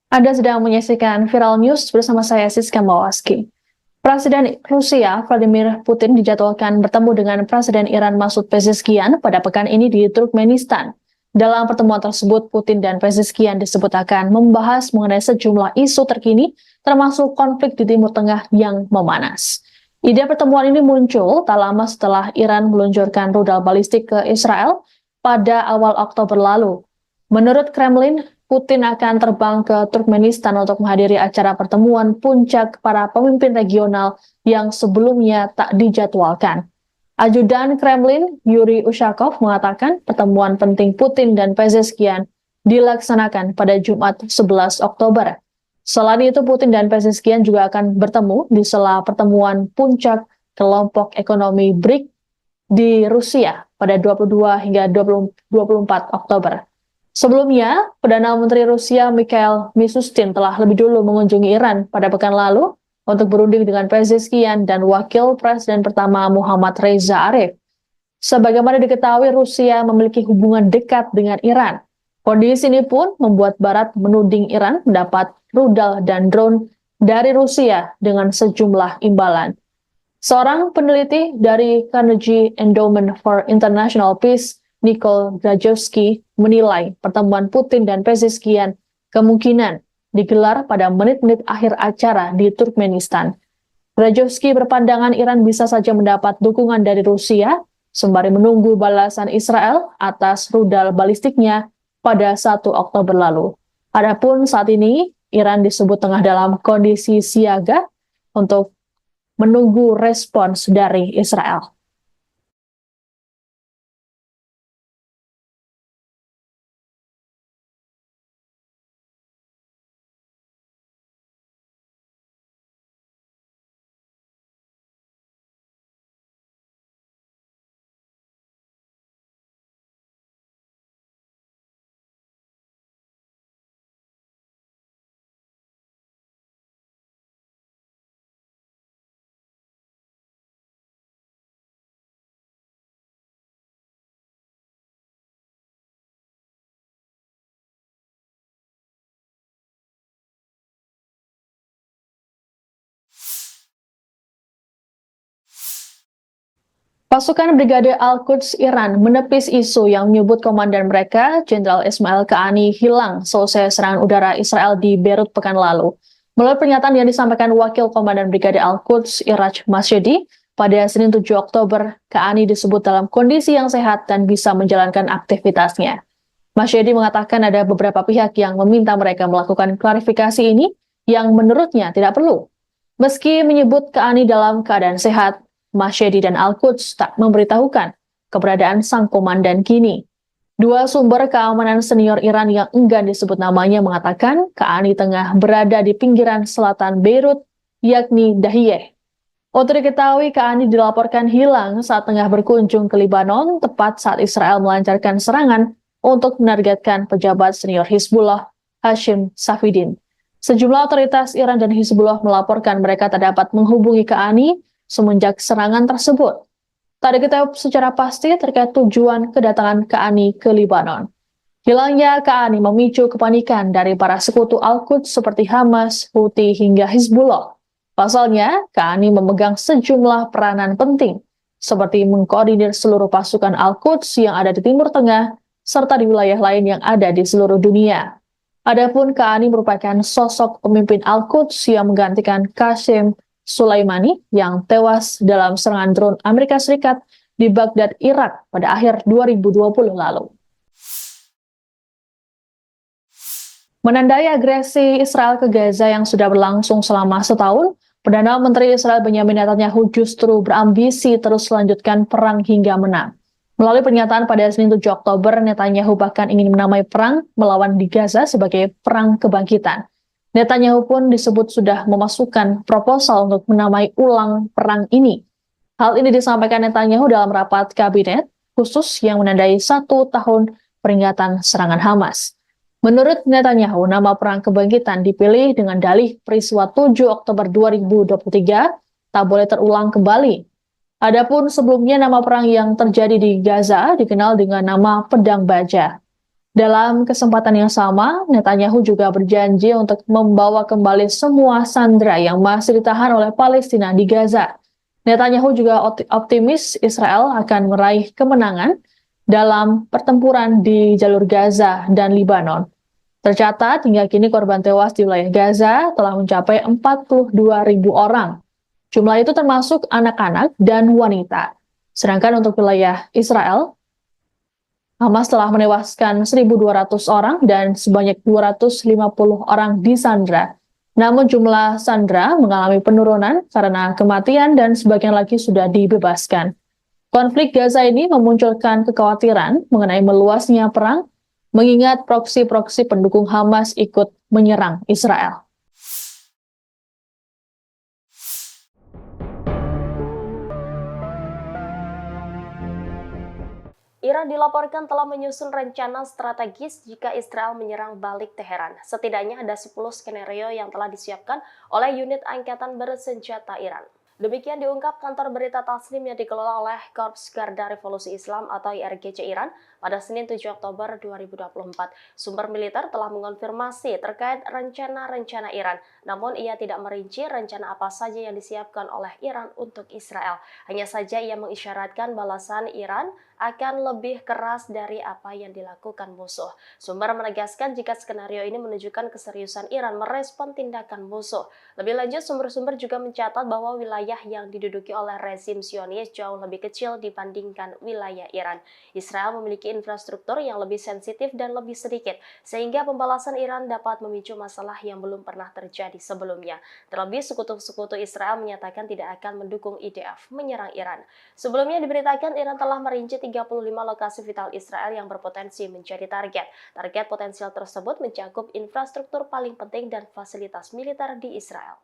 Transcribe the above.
Anda sedang menyaksikan Viral News bersama saya Siska Mawaski. Presiden Rusia Vladimir Putin dijadwalkan bertemu dengan Presiden Iran Masoud Pezeshkian pada pekan ini di Turkmenistan. Dalam pertemuan tersebut, Putin dan Pezeshkian disebut akan membahas mengenai sejumlah isu terkini, termasuk konflik di Timur Tengah yang memanas. Ide pertemuan ini muncul tak lama setelah Iran meluncurkan rudal balistik ke Israel pada awal Oktober lalu. Menurut Kremlin, Putin akan terbang ke Turkmenistan untuk menghadiri acara pertemuan puncak para pemimpin regional yang sebelumnya tak dijadwalkan. Ajudan Kremlin, Yuri Ushakov, mengatakan pertemuan penting Putin dan Pezeshkian dilaksanakan pada Jumat 11 Oktober. Selain itu, Putin dan Pezeshkian juga akan bertemu di sela pertemuan puncak kelompok ekonomi BRIC di Rusia pada 22 hingga 24 Oktober. Sebelumnya, Perdana Menteri Rusia Mikhail Mishustin telah lebih dulu mengunjungi Iran pada pekan lalu untuk berunding dengan Pezeshkian dan Wakil Presiden pertama Muhammad Reza Arif. Sebagaimana diketahui, Rusia memiliki hubungan dekat dengan Iran. Kondisi ini pun membuat Barat menuding Iran mendapat rudal dan drone dari Rusia dengan sejumlah imbalan. Seorang peneliti dari Carnegie Endowment for International Peace, Nicole Grajewski, menilai pertemuan Putin dan Pezeshkian kemungkinan digelar pada menit-menit akhir acara di Turkmenistan. Grajewski berpandangan Iran bisa saja mendapat dukungan dari Rusia sembari menunggu balasan Israel atas rudal balistiknya pada 1 Oktober lalu. Adapun saat ini, Iran disebut tengah dalam kondisi siaga untuk menunggu respons dari Israel. Pasukan Brigade Al-Quds Iran menepis isu yang menyebut komandan mereka, Jenderal Ismail Qaani, hilang selesai serangan udara Israel di Beirut pekan lalu. Melalui pernyataan yang disampaikan Wakil Komandan Brigade Al-Quds, Iraj Masyedi, pada Senin 7 Oktober, Qaani disebut dalam kondisi yang sehat dan bisa menjalankan aktivitasnya. Masyedi mengatakan ada beberapa pihak yang meminta mereka melakukan klarifikasi ini yang menurutnya tidak perlu. Meski menyebut Qaani dalam keadaan sehat, Masyedi dan Al-Quds tak memberitahukan keberadaan sang komandan kini. Dua sumber keamanan senior Iran yang enggan disebut namanya mengatakan Qaani tengah berada di pinggiran selatan Beirut, yakni Dahiyeh. Untuk diketahui, Qaani dilaporkan hilang saat tengah berkunjung ke Lebanon, tepat saat Israel melancarkan serangan untuk menargetkan pejabat senior Hizbullah, Hashim Safieddin. Sejumlah otoritas Iran dan Hizbullah melaporkan mereka tak dapat menghubungi Qaani semenjak serangan tersebut. Tak diketahui secara pasti terkait tujuan kedatangan Qaani ke Lebanon. Hilangnya Qaani memicu kepanikan dari para sekutu Al-Quds seperti Hamas, Houthi, hingga Hizbullah. Pasalnya, Qaani memegang sejumlah peranan penting, seperti mengkoordinir seluruh pasukan Al-Quds yang ada di Timur Tengah, serta di wilayah lain yang ada di seluruh dunia. Adapun Qaani merupakan sosok pemimpin Al-Quds yang menggantikan Qasem Soleimani yang tewas dalam serangan drone Amerika Serikat di Baghdad, Irak pada akhir 2020 lalu. Menandai agresi Israel ke Gaza yang sudah berlangsung selama setahun, Perdana Menteri Israel Benyamin Netanyahu justru berambisi terus melanjutkan perang hingga menang. Melalui pernyataan pada Senin 7 Oktober, Netanyahu bahkan ingin menamai perang melawan di Gaza sebagai perang kebangkitan. Netanyahu pun disebut sudah memasukkan proposal untuk menamai ulang perang ini. Hal ini disampaikan Netanyahu dalam rapat kabinet khusus yang menandai 1 tahun peringatan serangan Hamas. Menurut Netanyahu, nama perang kebangkitan dipilih dengan dalih peristiwa 7 Oktober 2023 tak boleh terulang kembali. Adapun sebelumnya nama perang yang terjadi di Gaza dikenal dengan nama Pedang Baja. Dalam kesempatan yang sama, Netanyahu juga berjanji untuk membawa kembali semua sandera yang masih ditahan oleh Palestina di Gaza. Netanyahu juga optimis Israel akan meraih kemenangan dalam pertempuran di jalur Gaza dan Libanon. Tercatat hingga kini korban tewas di wilayah Gaza telah mencapai 42.000 orang. Jumlah itu termasuk anak-anak dan wanita. Sedangkan untuk wilayah Israel, Hamas telah menewaskan 1.200 orang dan sebanyak 250 orang disandra. Namun jumlah sandra mengalami penurunan karena kematian dan sebagian lagi sudah dibebaskan. Konflik Gaza ini memunculkan kekhawatiran mengenai meluasnya perang, mengingat proksi-proksi pendukung Hamas ikut menyerang Israel. Iran dilaporkan telah menyusun rencana strategis jika Israel menyerang balik Teheran. Setidaknya ada 10 skenario yang telah disiapkan oleh unit angkatan bersenjata Iran. Demikian diungkap kantor berita Tasnim yang dikelola oleh Korps Garda Revolusi Islam atau IRGC Iran pada Senin 7 Oktober 2024. Sumber militer telah mengonfirmasi terkait rencana-rencana Iran, namun ia tidak merinci rencana apa saja yang disiapkan oleh Iran untuk Israel. Hanya saja ia mengisyaratkan balasan Iran akan lebih keras dari apa yang dilakukan musuh. Sumber menegaskan jika skenario ini menunjukkan keseriusan Iran merespon tindakan musuh. Lebih lanjut, sumber-sumber juga mencatat bahwa wilayah yang diduduki oleh rezim Zionis jauh lebih kecil dibandingkan wilayah Iran. Israel memiliki infrastruktur yang lebih sensitif dan lebih sedikit, sehingga pembalasan Iran dapat memicu masalah yang belum pernah terjadi sebelumnya. Terlebih, sekutu-sekutu Israel menyatakan tidak akan mendukung IDF menyerang Iran. Sebelumnya diberitakan Iran telah merinci 35 lokasi vital Israel yang berpotensi menjadi target. Target potensial tersebut mencakup infrastruktur paling penting dan fasilitas militer di Israel.